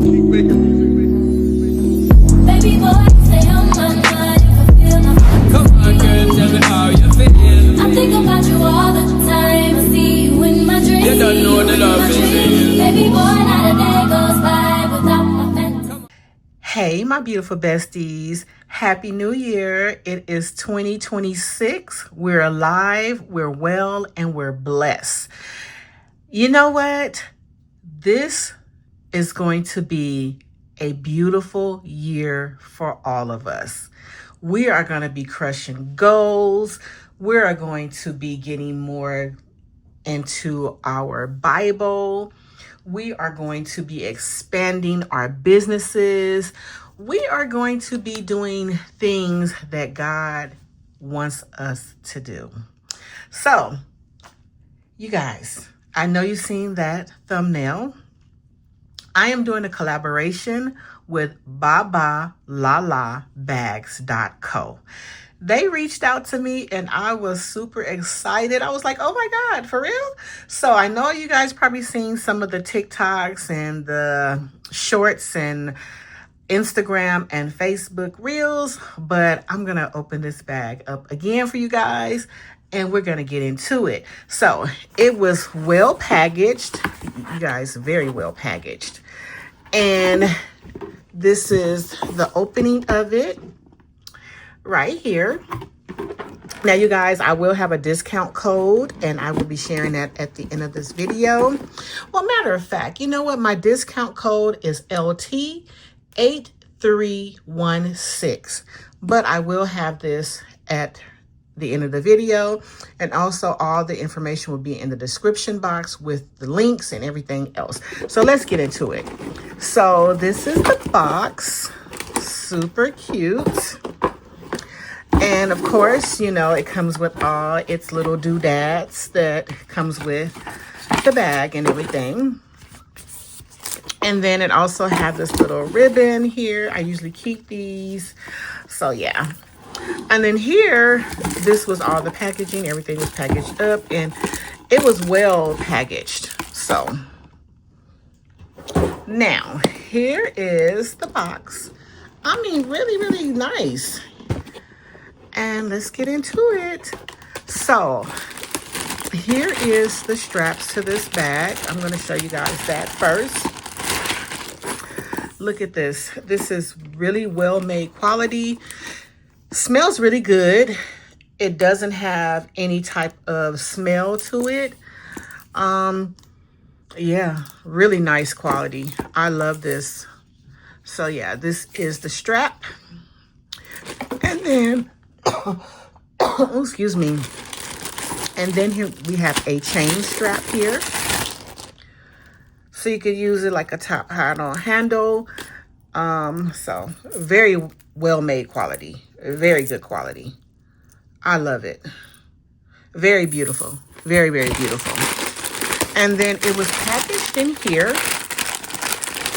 Baby boy, stay on my mind if I feel my. Come on, girl, tell me how you feel. I think about you all the time. I see you in my dreams. You don't know the love is real. Baby boy, not a day goes by without my friends. Hey, my beautiful besties. Happy New Year. It is 2026. We're alive, we're well, and we're blessed. You know what? This is going to be a beautiful year for all of us. We are going to be crushing goals. We are going to be getting more into our Bible. We are going to be expanding our businesses. We are going to be doing things that God wants us to do. So, you guys, I know you've seen that thumbnail. I am doing a collaboration with babalalalabags.co. They reached out to me and I was super excited. I was like, oh my God, for real? So I know you guys probably seen some of the TikToks and the shorts and Instagram and Facebook reels, but I'm going to open this bag up again for you guys and we're going to get into it. So it was well packaged, you guys, very well packaged. And this is the opening of it right here. Now, you guys, I will have a discount code and I will be sharing that at the end of this video. Well, matter of fact, you know what? My discount code is LT8316, but I will have this at the end of the video, and also all the information will be in the description box with the links and everything else. So let's get into it. So this is the box, super cute. And of course, you know, it comes with all its little doodads that comes with the bag and everything. And then it also has this little ribbon here. I usually keep these. So yeah. And then here, this was all the packaging. Everything was packaged up and it was well packaged. So now here is the box. I mean, really, really nice. And let's get into it. So here is the straps to this bag. I'm going to show you guys that first. Look at this. This is really well made quality. Smells really good. It doesn't have any type of smell to it. Yeah, really nice quality. I love this. So yeah, this is the strap. And then, oh, excuse me. And then here we have a chain strap here. So you could use it like a top handle. So very well made quality. Very good quality. I love it. Very beautiful. Very, very beautiful. And then it was packaged in here.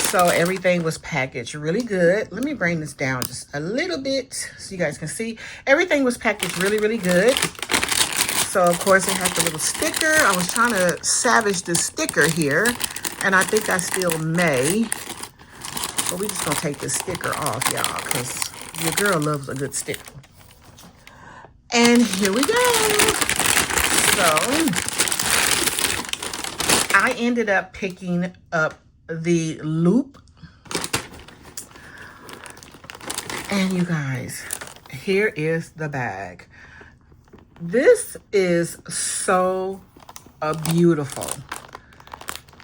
So everything was packaged really good. Let me bring this down just a little bit so you guys can see. Everything was packaged really, really good. So of course it has the little sticker. I was trying to salvage this sticker here, and I think I still may. But we just gonna take this sticker off, y'all, because your girl loves a good sticker. And here we go. So I ended up picking up the loop. And you guys, here is the bag. This is so beautiful.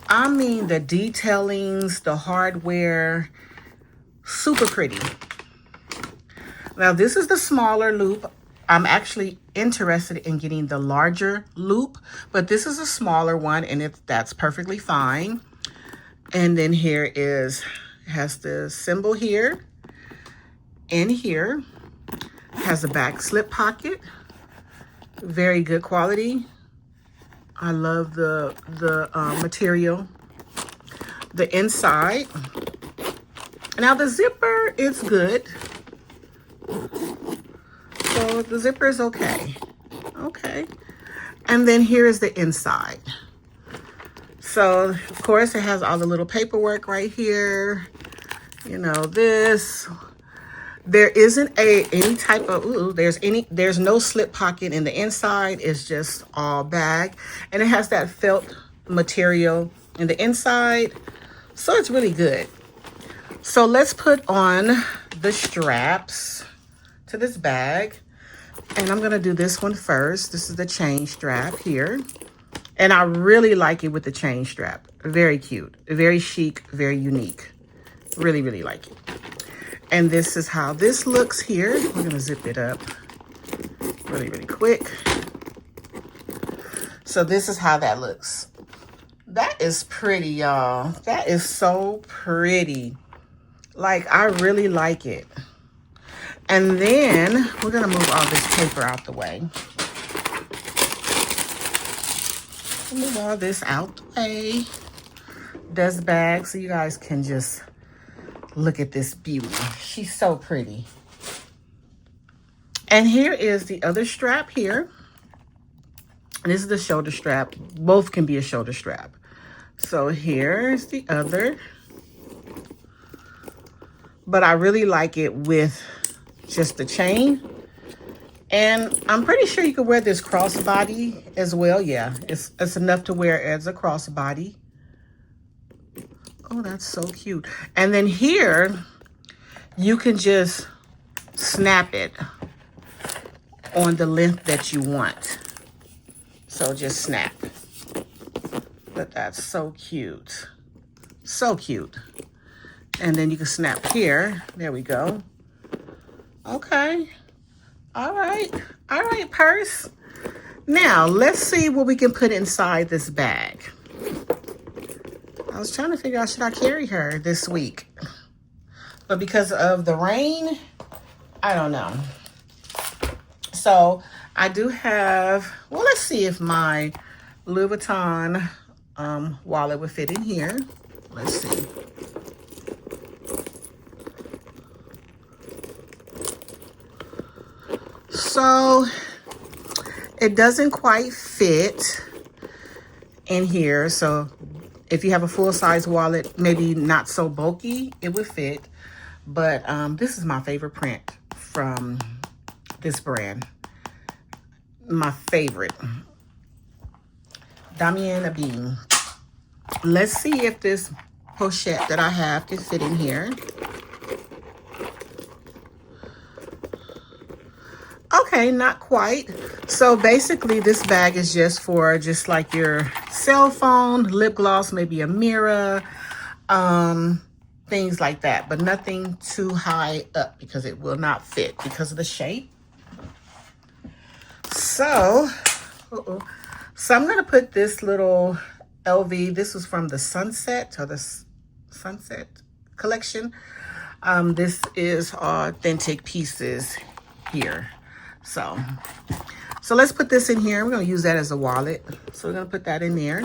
I mean, the detailings, the hardware, super pretty. Now, this is the smaller loop. I'm actually interested in getting the larger loop, but this is a smaller one, and that's perfectly fine. And then here has the symbol here, and here has a back slip pocket. Very good quality. I love the material. The inside. Now the zipper is good. So the zipper is okay. Okay. And then here is the inside. So, of course, it has all the little paperwork right here. You know, this. There isn't any type of, there's no slip pocket in the inside. It's just all bag. And it has that felt material in the inside. So it's really good. So let's put on the straps to this bag. And I'm going to do this one first. This is the chain strap here. And I really like it with the chain strap. Very cute, very chic, very unique. Really, really like it. And this is how this looks here. We're going to zip it up really, really quick. So this is how that looks. That is pretty, y'all. That is so pretty. Like, I really like it. And then we're going to move all this paper out the way. Move all this out the way. Dust bag so you guys can just look at this beauty. She's so pretty. And here is the other strap here. And this is the shoulder strap. Both can be a shoulder strap. So here's the other. But I really like it with just the chain. And I'm pretty sure you could wear this crossbody as well. Yeah, it's enough to wear as a crossbody. Oh, that's so cute. And then here, you can just snap it on the length that you want. So just snap. But that's so cute. So cute. And then you can snap here. There we go. Okay. All right. All right, purse. Now, let's see what we can put inside this bag. I was trying to figure out, should I carry her this week? But because of the rain, I don't know. So I do have, well, let's see if my Louis Vuitton wallet would fit in here. Let's see. So it doesn't quite fit in here. So if you have a full-size wallet, maybe not so bulky, it would fit. But this is my favorite print from this brand. My favorite. Damien Abim. Let's see if this pochette that I have can fit in here. Okay, not quite. So basically this bag is just for just like your cell phone, lip gloss, maybe a mirror, things like that, but nothing too high up because it will not fit because of the shape. So I'm gonna put this little LV, this was from the Sunset or the Sunset collection. This is authentic pieces here. So let's put this in here. We're going to use that as a wallet. So we're going to put that in there.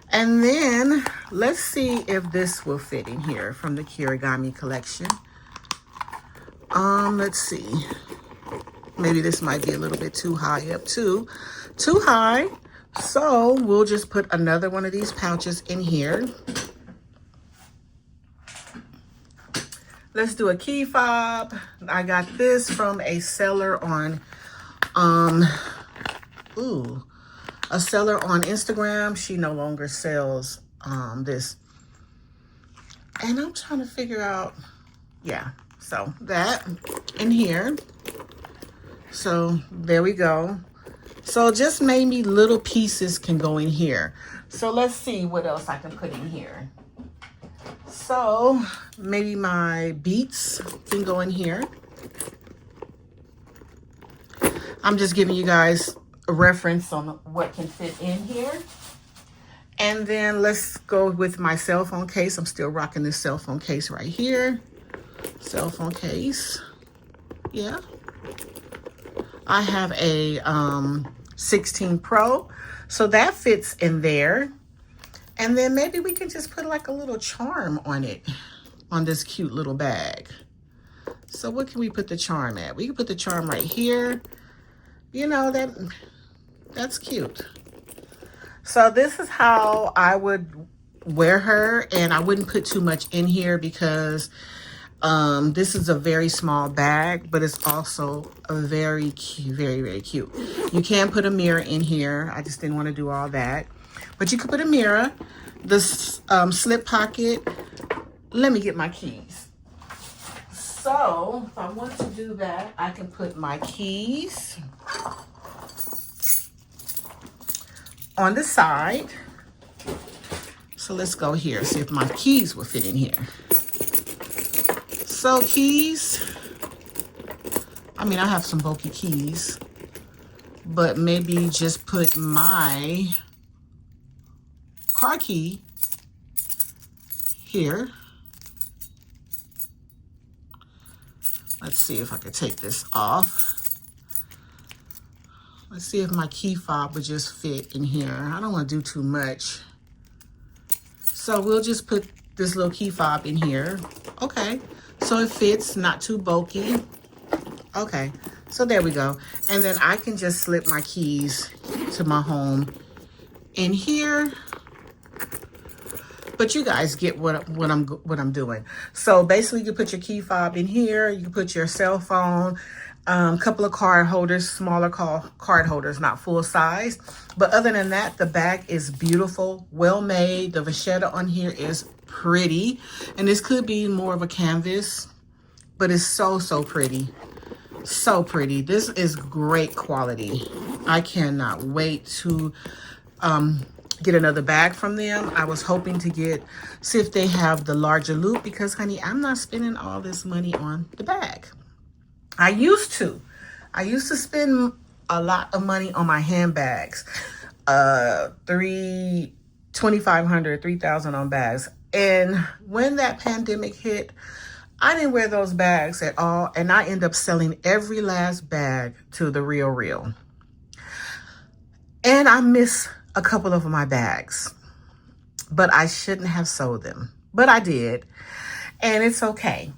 And then let's see if this will fit in here from the Kirigami collection. Let's see. Maybe this might be a little bit too high up too. Too high. So we'll just put another one of these pouches in here. Let's do a key fob. I got this from a seller on, a seller on Instagram. She no longer sells this. And I'm trying to figure out, yeah. So that in here. So there we go. So just maybe little pieces can go in here. So let's see what else I can put in here. So maybe my beats can go in here. I'm just giving you guys a reference on what can fit in here. And then let's go with my cell phone case. I'm still rocking this cell phone case right here. Cell phone case. Yeah. I have a 16 Pro. So that fits in there. And then maybe we can just put like a little charm on it, on this cute little bag. So what can we put the charm at? We can put the charm right here. You know, that's cute. So this is how I would wear her, and I wouldn't put too much in here because this is a very small bag, but it's also a very cute, very cute. You can put a mirror in here. I just didn't want to do all that, but you could put a mirror. This slip pocket. Let me get my keys. So if I want to do that, I can put my keys on the side. So let's go here, see if my keys will fit in here. So keys, I mean, I have some bulky keys, but maybe just put my car key here. Let's see if I can take this off. Let's see if my key fob would just fit in here. I don't want to do too much. So we'll just put this little key fob in here. Okay, so it fits, not too bulky. Okay, so there we go. And then I can just slip my keys to my home in here. But you guys get what I'm doing. So basically, you put your key fob in here. You can put your cell phone, a couple of card holders, smaller card holders, not full size. But other than that, the bag is beautiful, well made. The vachetta on here is pretty, and this could be more of a canvas, but it's so pretty, so pretty. This is great quality. I cannot wait to get another bag from them. I was hoping to see if they have the larger loop, because honey, I'm not spending all this money on the bag. I used to spend a lot of money on my handbags, $2,500, $3,000 on bags. And when that pandemic hit, I didn't wear those bags at all, and I ended up selling every last bag to the Real. And I miss a couple of my bags, but I shouldn't have sold them, but I did, and it's okay.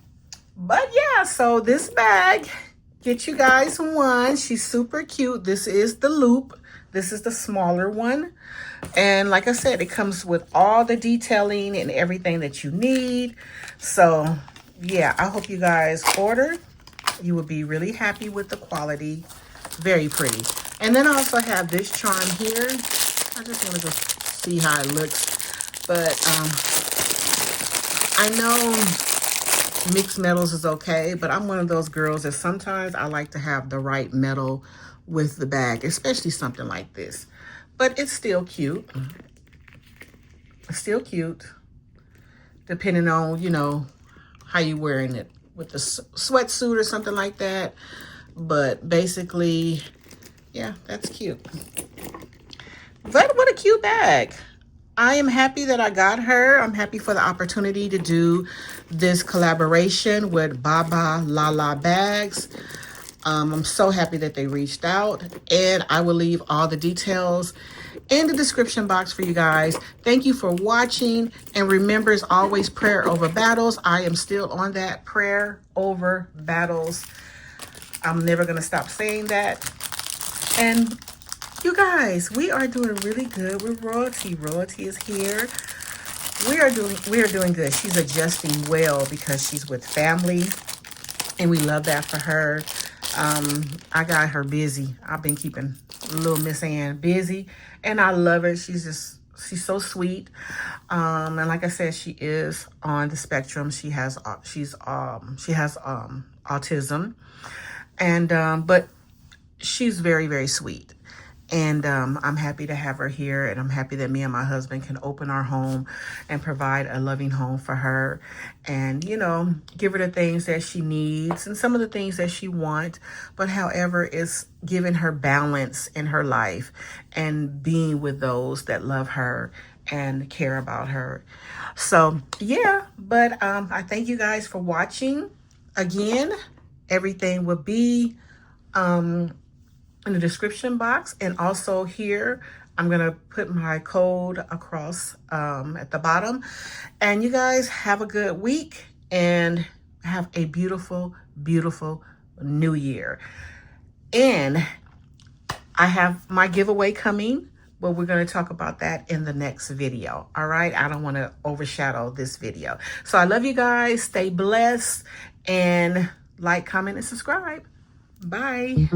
But yeah, so this bag, get you guys one. She's super cute. This is the loop. This is the smaller one, and like I said, it comes with all the detailing and everything that you need. So yeah, I hope you guys order. You will be really happy with the quality. Very pretty. And then I also have this charm here. I just want to just see how it looks. But I know mixed metals is okay, but I'm one of those girls that sometimes I like to have the right metal with the bag, especially something like this. But it's still cute. It's still cute, depending on, you know, how you wearing it with the sweatsuit or something like that. But basically, yeah, that's cute. But what a cute bag. I am happy that I got her. I'm happy for the opportunity to do this collaboration with Baba Lala Bags. I'm so happy that they reached out, and I will leave all the details in the description box for you guys. Thank you for watching, and remember, as always, prayer over battles. I am still on that prayer over battles. I'm never going to stop saying that. And you guys, we are doing really good with Royalty. Royalty is here. We are doing good. She's adjusting well because she's with family, and we love that for her. I got her busy. I've been keeping little Miss Ann busy, and I love her. She's so sweet. And like I said, she is on the spectrum. She has autism, and but she's very sweet. And I'm happy to have her here, and I'm happy that me and my husband can open our home and provide a loving home for her, and, you know, give her the things that she needs and some of the things that she wants. But however, it's giving her balance in her life and being with those that love her and care about her. So yeah, but I thank you guys for watching. Again, everything will be in the description box, and also here I'm gonna put my code across at the bottom. And you guys have a good week and have a beautiful new year. And I have my giveaway coming but we're going to talk about that in the next video. All right. I don't want to overshadow this video. So I love you guys. Stay blessed and like, comment, and subscribe. Bye.